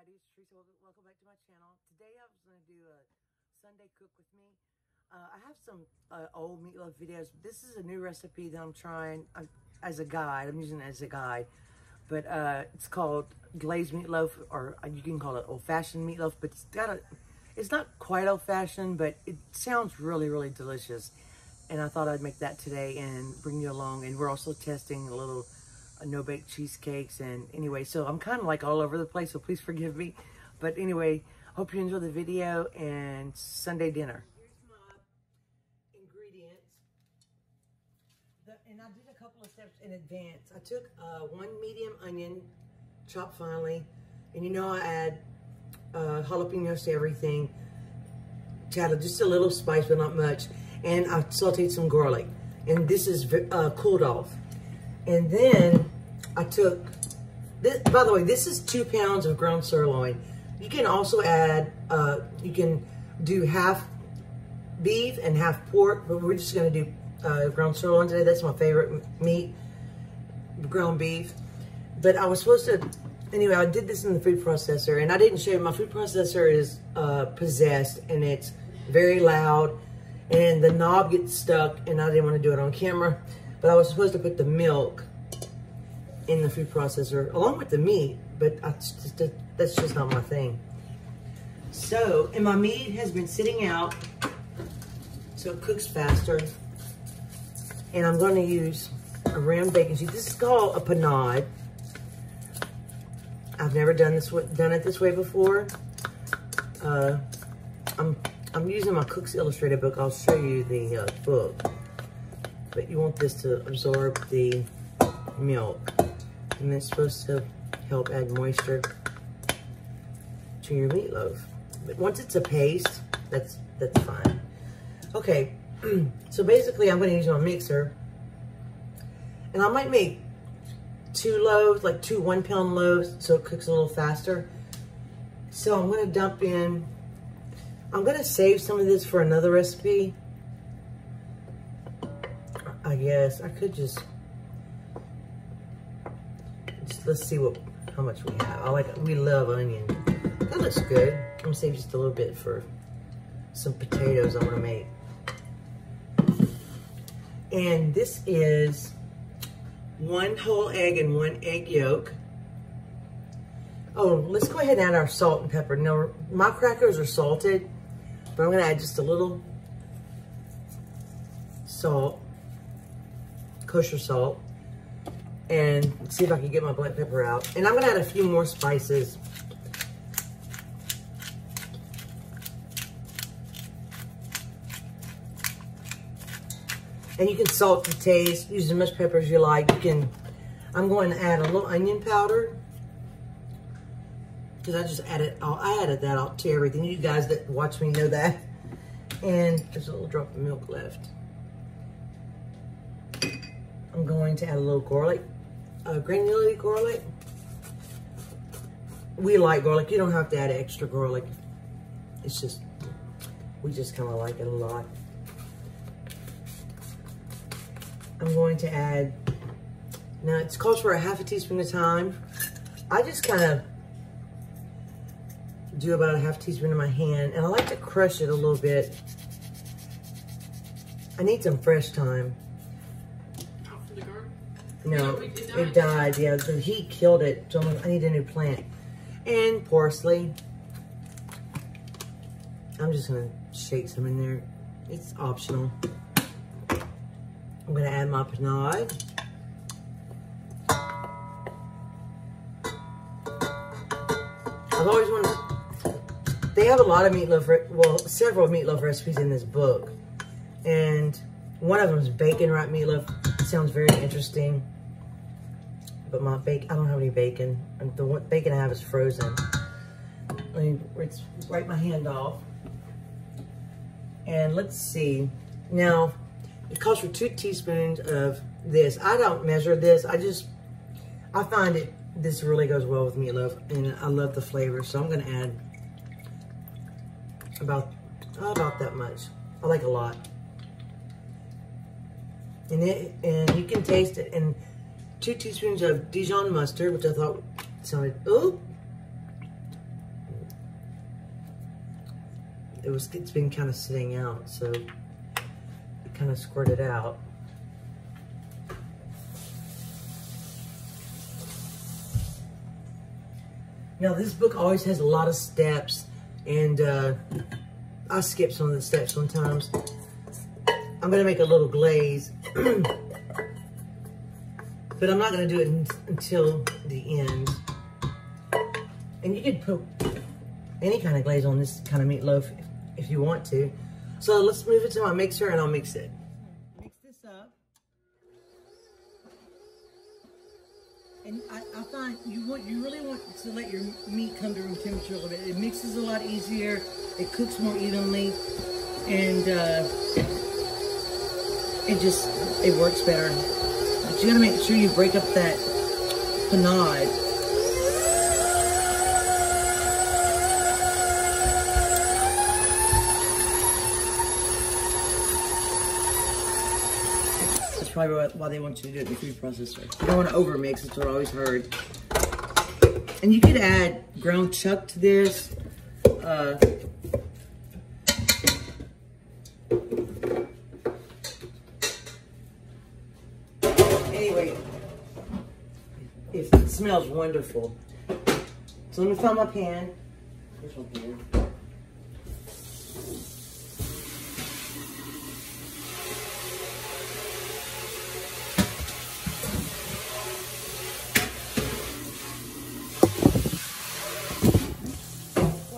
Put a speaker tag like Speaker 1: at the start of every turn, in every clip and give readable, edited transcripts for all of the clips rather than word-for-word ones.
Speaker 1: everybody, it's Teresa. Welcome back to my channel. Today I was going to do a Sunday cook with me. I have some old meatloaf videos. This is a new recipe that I'm trying as a guide. I'm using it as a guide. But it's called Glazed Meatloaf, or you can call it old-fashioned meatloaf. But it's not quite old-fashioned, but it sounds really, really delicious. And I thought I'd make that today and bring you along. And we're also testing a little no-bake cheesecakes. And anyway, so I'm kind of like all over the place, so please forgive me. But anyway, hope you enjoy the video and Sunday dinner. Here's my ingredients. And I did a couple of steps in advance. I took one medium onion, chopped finely. And you know I add jalapenos to everything. Just a little spice, but not much. And I sauteed some garlic. And this is cooled off. And then I took, this, by the way, this is 2 pounds of ground sirloin. You can also add, you can do half beef and half pork, but we're just gonna do ground sirloin today. That's my favorite meat, ground beef. But I was supposed to, anyway, I did this in the food processor, and I didn't show you, my food processor is possessed, and it's very loud, and the knob gets stuck, and I didn't want to do it on camera. But I was supposed to put the milk in the food processor along with the meat, but that's just not my thing. So, and my meat has been sitting out so it cooks faster. And I'm going to use a round baking sheet. This is called a panade. I've never done it this way before. I'm using my Cook's Illustrated book. I'll show you the book. But you want this to absorb the milk. And it's supposed to help add moisture to your meatloaf. But once it's a paste, that's fine. Okay, so basically I'm gonna use my mixer. And I might make 2 loaves, like 2 1-pound loaves, so it cooks a little faster. So I'm gonna dump in, I'm gonna save some of this for another recipe. I guess I could just let's see how much we have. We love onion. That looks good. I'm gonna save just a little bit for some potatoes I'm gonna make. And this is 1 whole egg and 1 egg yolk. Oh, let's go ahead and add our salt and pepper. Now, my crackers are salted, but I'm gonna add just a little salt. Kosher salt, and see if I can get my black pepper out. And I'm gonna add a few more spices. And you can salt to taste, use as much pepper as you like. I'm going to add a little onion powder, because I just added, I added that out to everything. You guys that watch me know that. And there's a little drop of milk left. I'm going to add a little garlic, granulated garlic. We like garlic. You don't have to add extra garlic. It's just, we just kind of like it a lot. I'm going to add, now it calls for a ½ teaspoon of thyme. I just kind of do about a ½ teaspoon in my hand, and I like to crush it a little bit. I need some fresh thyme. No, it died. Yeah, the heat killed it. So I need a new plant. And parsley. I'm just going to shake some in there. It's optional. I'm going to add my panade. I've always wanted, they have a lot of meatloaf, well, several meatloaf recipes in this book. And one of them is bacon wrapped meatloaf. It sounds very interesting. But my bacon, I don't have any bacon. And the bacon I have is frozen. Let's wipe my hand off. And let's see. Now, it calls for 2 teaspoons of this. I don't measure this. I find this really goes well with meatloaf. And I love the flavor. So I'm going to add about that much. I like a lot. And you can taste it. And 2 teaspoons of Dijon mustard, which I thought sounded, ooh, it's been kind of sitting out, so it kind of squirted out. Now this book always has a lot of steps, and I skip some of the steps sometimes. I'm gonna make a little glaze, but I'm not gonna do it until the end. And you could put any kind of glaze on this kind of meatloaf if you want to. So let's move it to my mixer and I'll mix it. Mix this up. And I find you really want to let your meat come to room temperature a little bit. It mixes a lot easier, it cooks more evenly, and it works better. But you gotta make sure you break up that panade. That's probably why they want you to do it in the food processor. You don't want to overmix, that's what I always heard. And you could add ground chuck to this. Anyway, it smells wonderful. So let me find my pan. Here's my pan.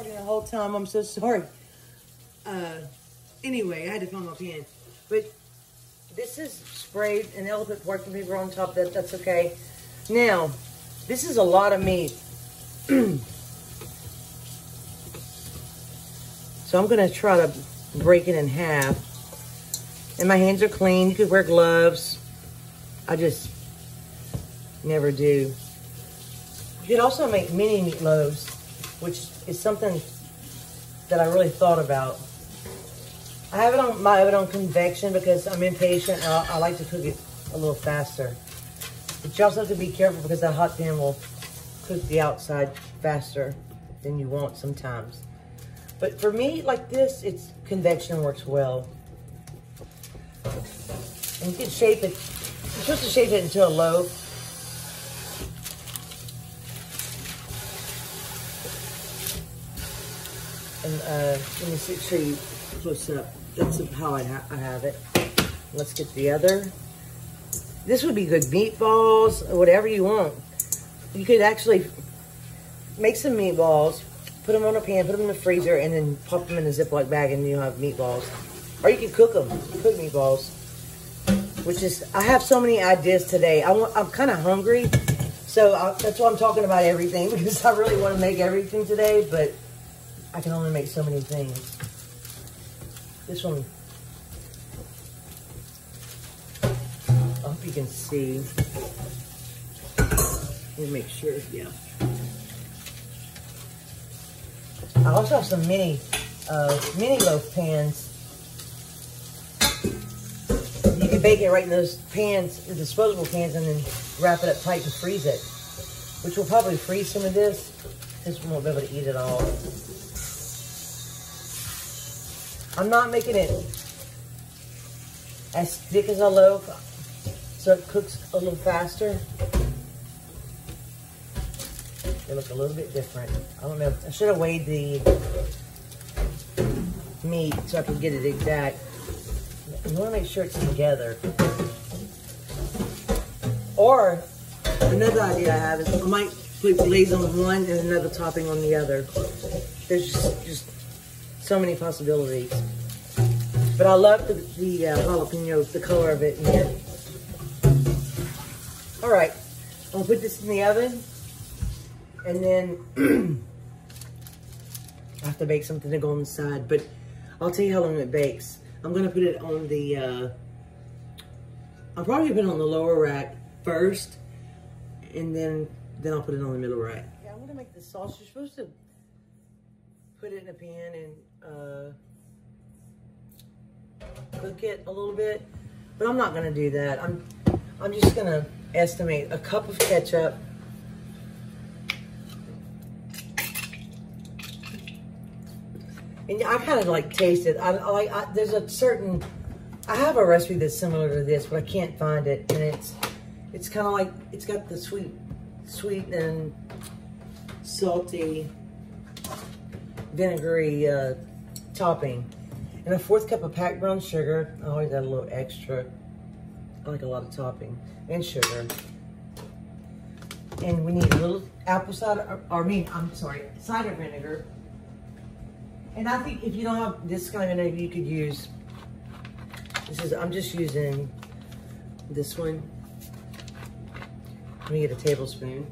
Speaker 1: The whole time, I'm so sorry. Anyway, I had to find my pan. But this is sprayed and elephant parchment paper on top. That's okay. Now, this is a lot of meat. So I'm gonna try to break it in half. And my hands are clean. You could wear gloves. I just never do. You could also make mini meatloaves, which is something that I really thought about. I have it on my oven on convection because I'm impatient and I like to cook it a little faster. But you also have to be careful because that hot pan will cook the outside faster than you want sometimes. But for me, like this, it's convection works well. And you can shape it. You're supposed to shape it into a loaf. And let me show you close up. That's how I have it. Let's get the other. This would be good meatballs, or whatever you want. You could actually make some meatballs, put them on a pan, put them in the freezer, and then pop them in a Ziploc bag, and you'll have meatballs. Or you can cook them, cook meatballs. Which is, I have so many ideas today. I'm kind of hungry, so that's why I'm talking about everything, because I really want to make everything today, but I can only make so many things. This one, I hope you can see. Let me make sure, yeah. I also have some mini loaf pans. You can bake it right in those pans, the disposable pans, and then wrap it up tight and freeze it, which will probably freeze some of this. This one won't be able to eat it all. I'm not making it as thick as a loaf, so it cooks a little faster. They look a little bit different. I don't know. I should have weighed the meat so I can get it exact. You want to make sure it's together. Or another idea I have is I might put glaze on one and another topping on the other. There's just so many possibilities. But I love the jalapeno, the color of it in here. All right, I'll put this in the oven. And then I have to bake something to go on the side, but I'll tell you how long it bakes. I'm gonna put it on the, I'll probably put it on the lower rack first, and then I'll put it on the middle rack. Yeah, I'm gonna make the sauce. You're supposed to put it in a pan and cook it a little bit, but I'm not gonna do that. I'm just gonna estimate a cup of ketchup, And I kind of like taste it. There's a certain, I have a recipe that's similar to this, but I can't find it. And it's kind of like, it's got the sweet and salty, vinegary topping. And a 1/4 cup of packed brown sugar. I always add a little extra. I like a lot of topping and sugar. And we need a little apple cider, cider vinegar. And I think if you don't have this kind of vinegar, you could use, I'm just using this one. Let me get a tablespoon.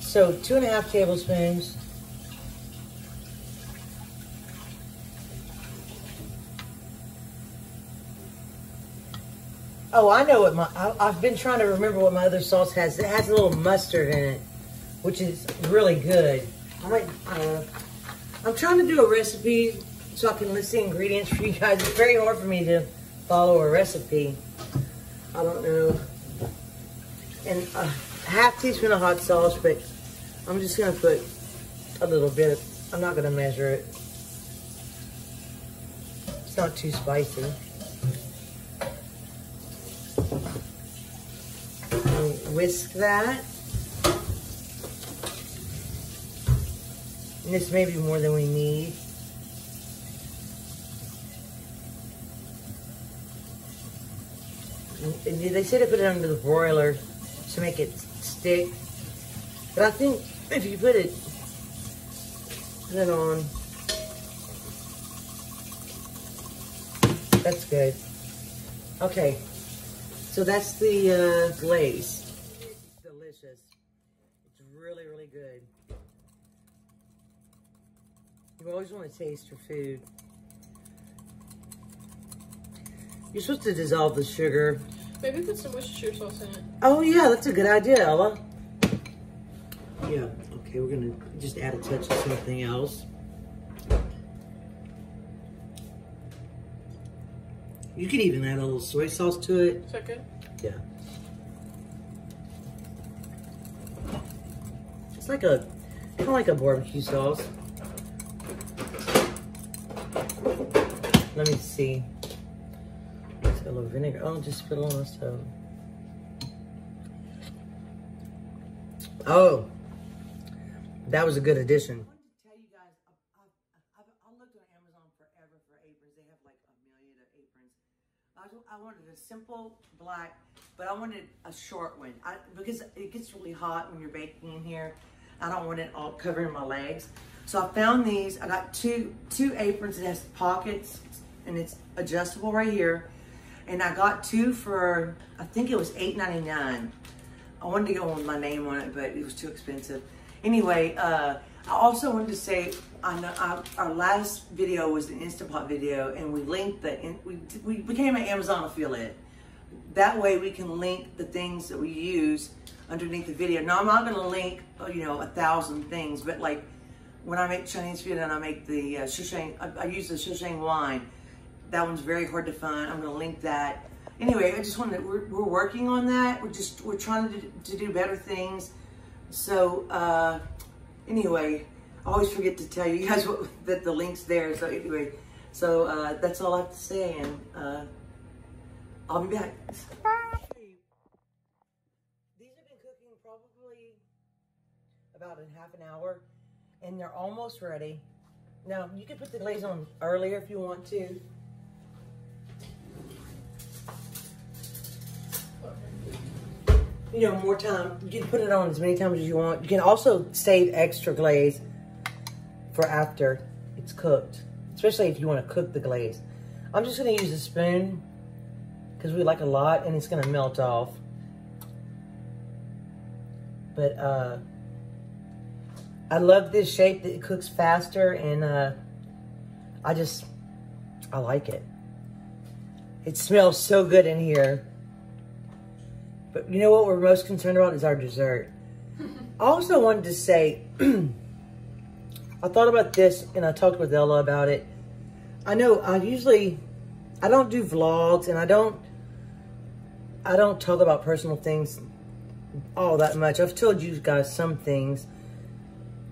Speaker 1: So 2½ tablespoons. Oh, I know what I've been trying to remember what my other sauce has. It has a little mustard in it, which is really good. I'm trying to do a recipe so I can list the ingredients for you guys. It's very hard for me to follow a recipe. I don't know. And a 1/2 teaspoon of hot sauce, but I'm just gonna put a little bit. I'm not gonna measure it. It's not too spicy. Whisk that. And this may be more than we need. And they said to put it under the broiler to make it stick. But I think if you put it on, that's good. Okay, so that's the glaze. It's delicious. It's really, really good. You always want to taste your food. You're supposed to dissolve the sugar.
Speaker 2: Maybe put some Worcestershire sauce in it.
Speaker 1: Oh yeah, that's a good idea, Ella. Yeah, okay, we're gonna just add a touch of something else. You could even add a little soy sauce to it.
Speaker 2: Is that good?
Speaker 1: Yeah. It's like kind of like a barbecue sauce. Let me see. It's got a little vinegar. Oh, just spit it on the stove. Oh, that was a good addition. I wanted to tell you guys, I looked on Amazon forever for aprons. They have like a million of aprons. I wanted a simple black, but I wanted a short one. Because it gets really hot when you're baking in here. I don't want it all covering my legs. So I found these. I got two aprons. It has pockets and it's adjustable right here. And I got 2 for, I think it was $8.99. I wanted to go with my name on it, but it was too expensive. Anyway, I also wanted to say, our last video was an Instant Pot video, and we linked we became an Amazon affiliate. That way we can link the things that we use underneath the video. Now I'm not gonna link, 1,000 things, but like when I make Chinese food and I make the Shoshang, I use the Shoshang wine. That one's very hard to find. I'm gonna link that. Anyway, I just wanted, we're working on that. We're trying to do better things. So anyway, I always forget to tell you guys that the link's there. So anyway, that's all I have to say, and I'll be back. These have been cooking probably about half an hour, and they're almost ready. Now you can put the glaze on earlier if you want to. More time. You can put it on as many times as you want. You can also save extra glaze for after it's cooked, especially if you want to cook the glaze. I'm just going to use a spoon because we like a lot, and it's going to melt off. But I love this shape that it cooks faster, and I like it. It smells so good in here. But you know what we're most concerned about is our dessert. I also wanted to say, I thought about this and I talked with Ella about it. I know I don't do vlogs, and I don't I don't talk about personal things all that much. I've told you guys some things.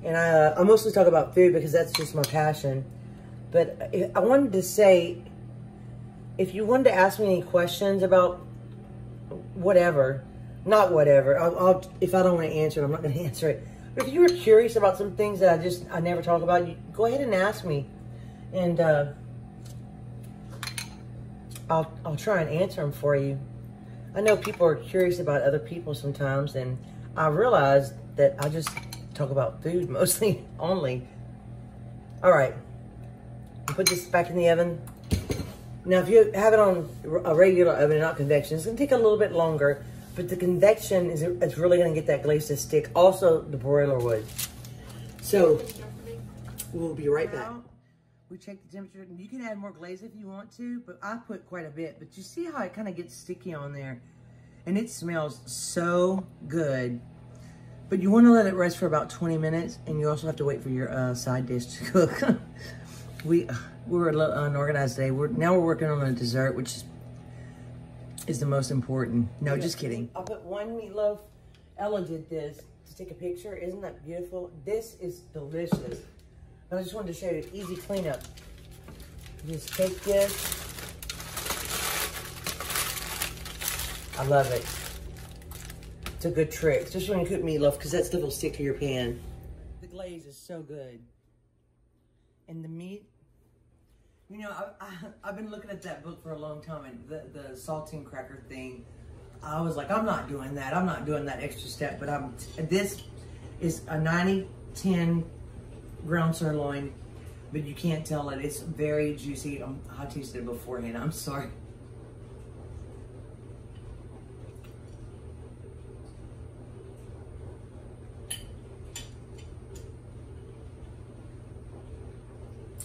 Speaker 1: And I mostly talk about food because that's just my passion. But I wanted to say, if you wanted to ask me any questions about whatever, not whatever, if I don't want to answer it, I'm not going to answer it. But if you were curious about some things that I never talk about, you go ahead and ask me. And I'll try and answer them for you. I know people are curious about other people sometimes, and I realize that I just talk about food mostly, only. All right, put this back in the oven. Now, if you have it on a regular oven, not convection, it's gonna take a little bit longer, but the convection it's really gonna get that glaze to stick. Also, the broiler would. So, we'll be right back. We check the temperature. You can add more glaze if you want to, but I put quite a bit. But you see how it kind of gets sticky on there? And it smells so good. But you want to let it rest for about 20 minutes, and you also have to wait for your side dish to cook. we were a little unorganized today. Now we're working on a dessert, which is the most important. No, just kidding. I put one meatloaf. Ella did this to take a picture. Isn't that beautiful? This is delicious. I just wanted to show you an easy cleanup. Just take this. I love it. It's a good trick, especially when you cook meatloaf, because that stuff will stick to your pan. The glaze is so good. And the meat, you know, I've been looking at that book for a long time, and the saltine cracker thing, I was like, I'm not doing that. I'm not doing that extra step, but this is a 90-10 ground sirloin, but you can't tell it. It's very juicy. I tasted it beforehand. I'm sorry.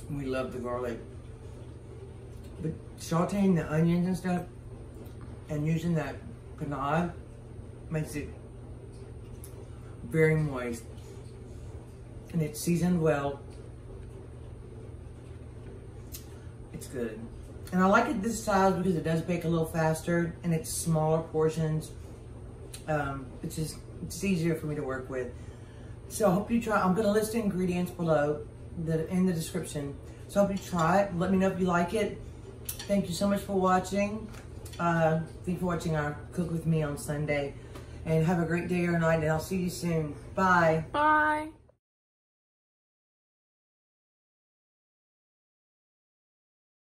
Speaker 1: We love the garlic. But sauteing the onions and stuff and using that panache makes it very moist. And it's seasoned well. It's good. And I like it this size because it does bake a little faster and it's smaller portions. It's easier for me to work with. So I hope you try. I'm gonna list the ingredients below in the description. So I hope you try it. Let me know if you like it. Thank you so much for watching. Thank you for watching our Cook With Me on Sunday. And have a great day or night, and I'll see you soon. Bye.
Speaker 2: Bye.